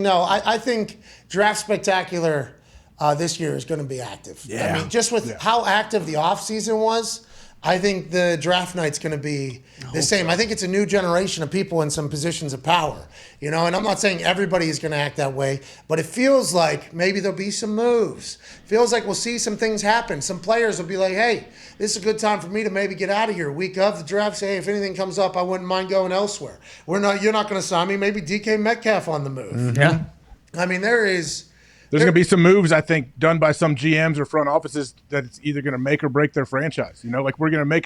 No, I think Draft Spectacular this year is going to be active. Yeah. I mean, just with how active the offseason was, I think the draft night's going to be the same. So. I think it's a new generation of people in some positions of power, and I'm not saying everybody is going to act that way, but it feels like maybe there'll be some moves. Feels like we'll see some things happen. Some players will be like, hey, this is a good time for me to maybe get out of here. Week of the draft, say, hey, if anything comes up, I wouldn't mind going elsewhere. You're not going to sign me. Maybe DK Metcalf on the move. Mm-hmm. Yeah. I mean, there's going to be some moves, I think, done by some GMs or front offices that it's either going to make or break their franchise. Like we're going to make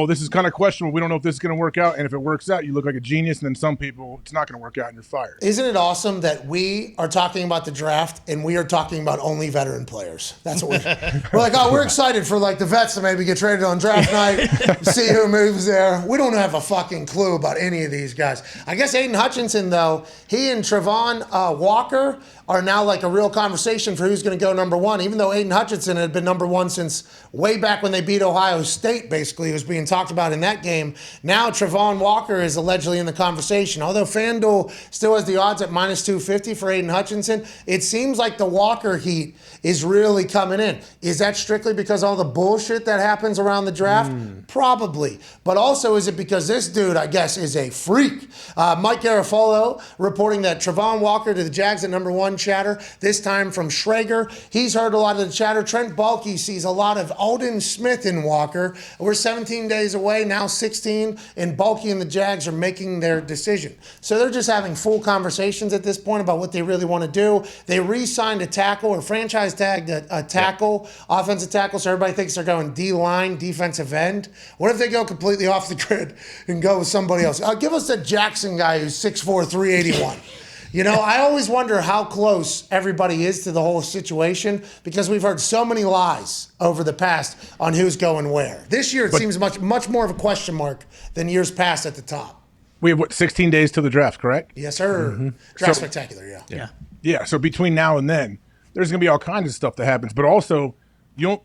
this is kind of questionable. We don't know if this is going to work out. And if it works out, you look like a genius. And then some people, it's not going to work out and you're fired. Isn't it awesome that we are talking about the draft and we are talking about only veteran players? That's what we're like, we're excited for like the vets to maybe get traded on draft night, see who moves there. We don't have a fucking clue about any of these guys. I guess Aiden Hutchinson, though, he and Travon Walker are now like a real conversation for who's going to go number one, even though Aiden Hutchinson had been number one since way back when they beat Ohio State, basically. It was being talked about in that game. Now Travon Walker is allegedly in the conversation. Although FanDuel still has the odds at minus 250 for Aiden Hutchinson, it seems like the Walker heat is really coming in. Is that strictly because all the bullshit that happens around the draft? Probably. But also, is it because this dude, I guess, is a freak? Mike Garafolo reporting that Travon Walker to the Jags at number one chatter, this time from Schrager. He's heard a lot of the chatter. Trent Baalke sees a lot of Aldon Smith in Walker. We're 17 days away, now 16, and Baalke and the Jags are making their decision. So they're just having full conversations at this point about what they really want to do. They re-signed a tackle or franchise tagged a tackle, offensive tackle, so everybody thinks they're going D-line, defensive end. What if they go completely off the grid and go with somebody else? Give us that Jackson guy who's 6'4", 381. I always wonder how close everybody is to the whole situation because we've heard so many lies over the past on who's going where. This year, it seems much more of a question mark than years past at the top. We have, 16 days to the draft, correct? Yes, sir. Mm-hmm. Draft Spectacular, yeah. Yeah, so between now and then, there's going to be all kinds of stuff that happens. But also,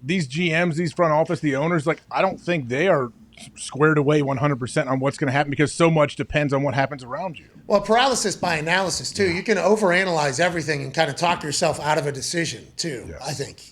these GMs, these front office, the owners, I don't think they are squared away 100% on what's going to happen because so much depends on what happens around you. Well, paralysis by analysis, too. You can overanalyze everything and kind of talk yourself out of a decision, too, yes. I think,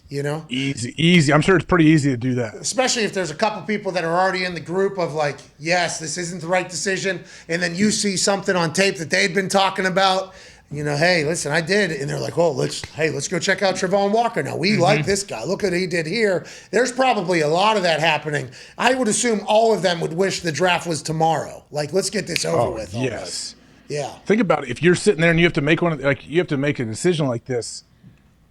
Easy. I'm sure it's pretty easy to do that. Especially if there's a couple people that are already in the group of like, yes, this isn't the right decision, and then you see something on tape that they'd been talking about. Hey, listen, I did. And they're like, let's go check out Travon Walker now. We like this guy. Look what he did here. There's probably a lot of that happening. I would assume all of them would wish the draft was tomorrow. Like, let's get this over with. Yes. Yeah. Think about it. If you're sitting there and you have to make you have to make a decision like this,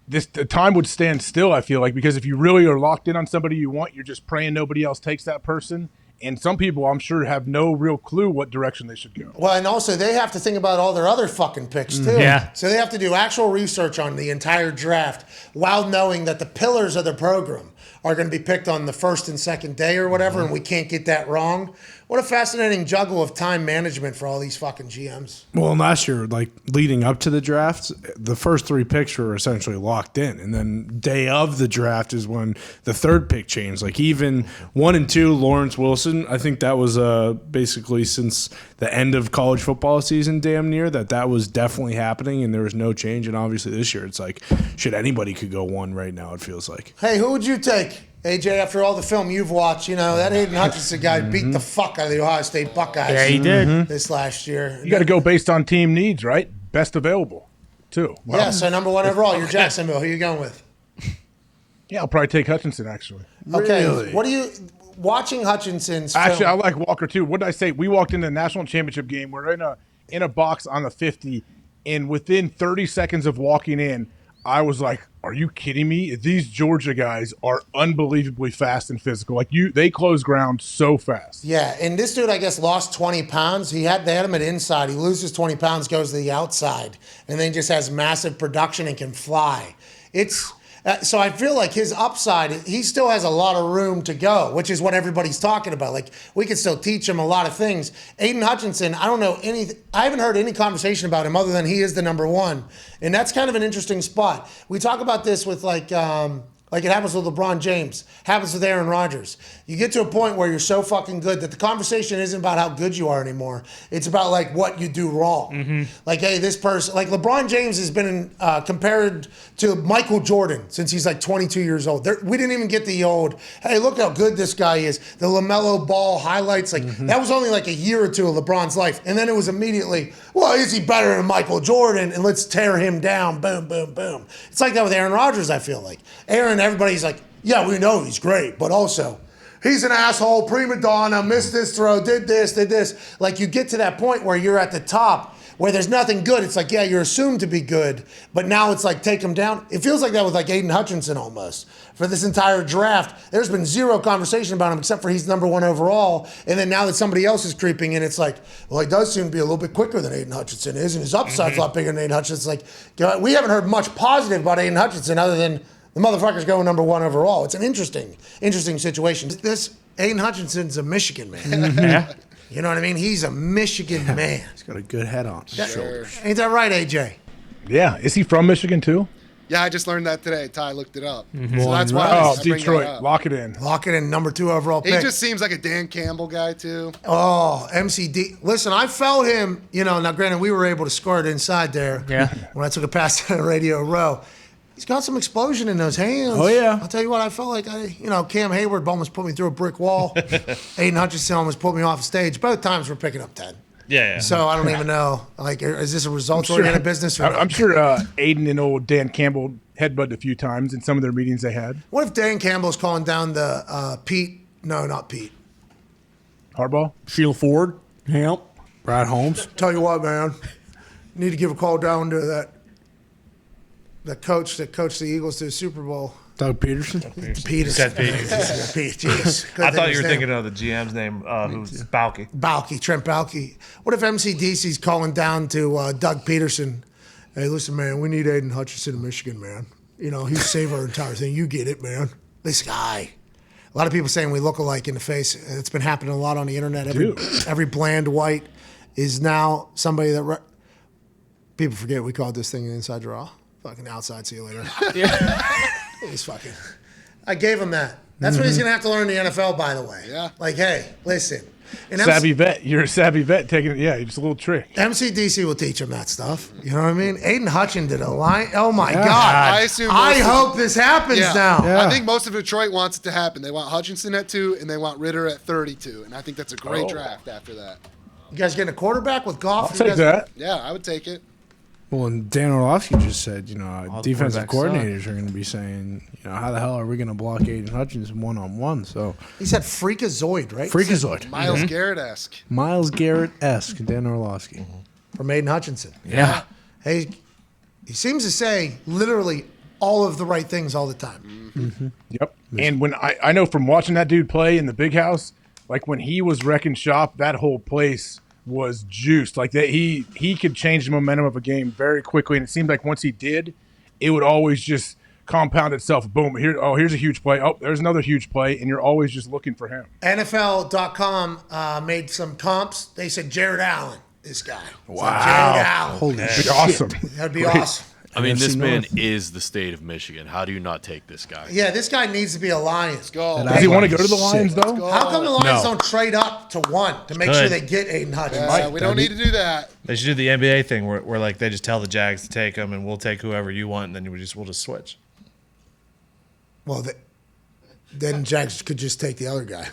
the time would stand still, I feel like, because if you really are locked in on somebody you want, you're just praying nobody else takes that person. And some people, I'm sure, have no real clue what direction they should go. Well, and also they have to think about all their other fucking picks, too. Yeah. So they have to do actual research on the entire draft while knowing that the pillars of the program are going to be picked on the first and second day or whatever, and we can't get that wrong. What a fascinating juggle of time management for all these fucking GMs. Well, and last year, leading up to the draft, the first three picks were essentially locked in. And then day of the draft is when the third pick changed. Even 1 and 2, Lawrence Wilson, I think that was basically since the end of college football season damn near, that was definitely happening and there was no change. And obviously this year it's like, shit, anybody could go one right now, it feels like. Hey, who would you take? AJ, after all the film you've watched, that Aiden Hutchinson guy beat the fuck out of the Ohio State Buckeyes. Yeah, he did. This last year. You got to go based on team needs, right? Best available, too. Well, yeah, so number one overall, you're Jacksonville. Who are you going with? Yeah, I'll probably take Hutchinson, actually. Okay. Really? What do you – watching Hutchinson's film – Actually, I like Walker, too. What did I say? We walked into the national championship game. We're in a box on the 50, and within 30 seconds of walking in, I was like, are you kidding me? These Georgia guys are unbelievably fast and physical. They close ground so fast. Yeah, and this dude, I guess, lost 20 pounds. They had him at inside. He loses 20 pounds, goes to the outside, and then just has massive production and can fly. So I feel like his upside, he still has a lot of room to go, which is what everybody's talking about. We could still teach him a lot of things. Aiden Hutchinson, I haven't heard any conversation about him other than he is the number one. And that's kind of an interesting spot. We talk about this with Like it happens with LeBron James, happens with Aaron Rodgers. You get to a point where you're so fucking good that the conversation isn't about how good you are anymore. It's about like what you do wrong. Like, hey, this person, like LeBron James has been compared to Michael Jordan since he's like 22 years old. We didn't even get the old, hey, look how good this guy is. The LaMelo Ball highlights, like that was only like a year or two of LeBron's life. And then it was immediately, well, is he better than Michael Jordan? And let's tear him down. Boom, boom, boom. It's like that with Aaron Rodgers, I feel like. Aaron, everybody's like, yeah, we know he's great, but also he's an asshole, prima donna, missed this throw, did this. Like you get to that point where you're at the top where there's nothing good. It's like, yeah, you're assumed to be good, but now it's like take him down. It feels like that with like Aiden Hutchinson almost. For this entire draft, there's been zero conversation about him except for he's number 1 overall. And then now that somebody else is creeping in, it's like, well, he does seem to be a little bit quicker than Aiden Hutchinson is, and his upside's a lot bigger than Aiden Hutchinson. It's like, we haven't heard much positive about Aiden Hutchinson other than the motherfucker's going number 1 overall. It's an interesting situation. This Aiden Hutchinson's a Michigan man. Yeah. You know what I mean? He's a Michigan man. He's got a good head on his shoulders. Ain't that right, AJ? Yeah. Is he from Michigan too? Yeah, I just learned that today. Ty looked it up. So that's why Oh, I bring that Detroit. up. Lock it in. Lock it in, number 2 overall He pick. just seems like a Dan Campbell guy, too. Oh, MCD. Listen, I felt him, now granted, we were able to score it inside there. Yeah. When I took a pass at Radio Row. He's got some explosion in those hands. Oh, yeah. I'll tell you what, I felt like, Cam Hayward almost put me through a brick wall. Aiden Hutchinson almost put me off stage. Both times we're picking up 10. Yeah. So I don't even know. Like, is this a results-oriented business? Or I'm sure Aiden and old Dan Campbell headbutted a few times in some of their meetings they had. What if Dan Campbell's calling down the Pete? No, not Pete. Hardball? Sheila Ford. Yep. Brad Holmes. Tell you what, man. Need to give a call down to that coach that coached the Eagles to the Super Bowl. Doug Peterson. Peterson. Said Pete. Pete, jeez. I thought you were thinking of the GM's name, who's Balky. Balky, Trent Balky. What if MCDC's calling down to Doug Peterson? Hey, listen, man, we need Aiden Hutchinson in Michigan, man. He's saved our entire thing. You get it, man. This guy. A lot of people saying we look alike in the face. It's been happening a lot on the internet. Every bland white is now somebody that people forget we called this thing an inside draw. Fucking outside, see you later. He's fucking. I gave him that. That's what he's gonna have to learn in the NFL, by the way. Yeah. Like, hey, listen. And Savvy vet. You're a savvy vet taking it. Yeah, just a little trick. MCDC will teach him that stuff. You know what I mean? Aiden Hutchinson did a line. Oh my God! I assume. I hope this happens now. I think most of Detroit wants it to happen. They want Hutchinson at 2, and they want Ritter at 32, and I think that's a great draft after that. You guys getting a quarterback with Goff? I'll take that. Yeah, I would take it. Well, and Dan Orlovsky just said, defensive quarterbacks coordinators are going to be saying, how the hell are we going to block Aiden Hutchinson one-on-one? So He said freakazoid, right? freakazoid. Miles Garrett-esque. Miles Garrett-esque, Dan Orlovsky. From Aiden Hutchinson. Yeah. Hey, he seems to say literally all of the right things all the time. Yep. And when I know from watching that dude play in the big house, like when he was wrecking shop, that whole place was juiced. Like that he could change the momentum of a game very quickly. And it seemed like once he did, it would always just compound itself. Boom. Here's a huge play. Oh, there's another huge play. And you're always just looking for him. NFL.com made some comps. They said Jared Allen, this guy. Wow. Jared Allen. Holy shit. Awesome. That'd be awesome. I mean, this NFC man North. is the state of Michigan. How do you not take this guy? Yeah, this guy needs to be a Lion. Go. Does he want to go to the Lions, though? How come the Lions No. don't trade up to 1 to make sure they get Aiden Hutchinson? Yeah, we don't need to do that. They should do the NBA thing where like they just tell the Jags to take him and we'll take whoever you want and then we'll just switch. Well, then Jags could just take the other guy.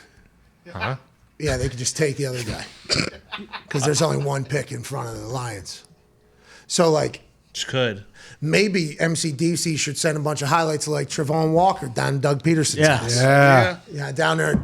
Huh? Yeah, they could just take the other guy because there's only 1 pick in front of the Lions. So, like, Just could. maybe MCDC should send a bunch of highlights of, like, Trevon Walker down Doug Peterson's Yeah. house. Yeah. Yeah, down there,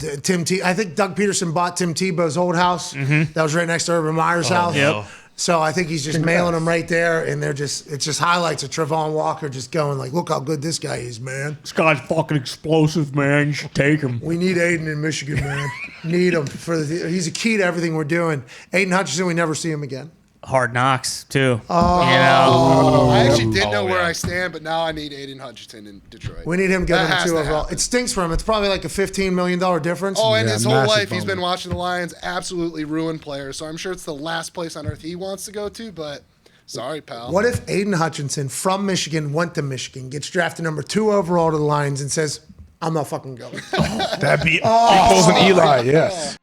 I think Doug Peterson bought Tim Tebow's old house. That was right next to Urban Meyer's house. no. So I think he's just mailing them right there, and it's just highlights of Trevon Walker just going like, look how good this guy is, man. This guy's fucking explosive, man. You should take him. We need Aiden in Michigan, man. Need him he's a key to everything we're doing. Aiden Hutchinson, we never see him again. Hard Knocks too. I actually didn't know where yeah. I stand, but now I need Aiden Hutchinson in Detroit. We need him That getting has him to 2 overall. happen. It stinks for him. It's probably like a $15 million difference. Oh, and Yeah, his whole massive life he's bummer. been watching the Lions absolutely ruin players. So I'm sure it's the last place on earth he wants to go to. But Sorry, pal. What if Aiden Hutchinson from Michigan went to Michigan, gets drafted number 2 overall to the Lions, and says, I'm not fucking going. That'd be he pulls an Eli, yes.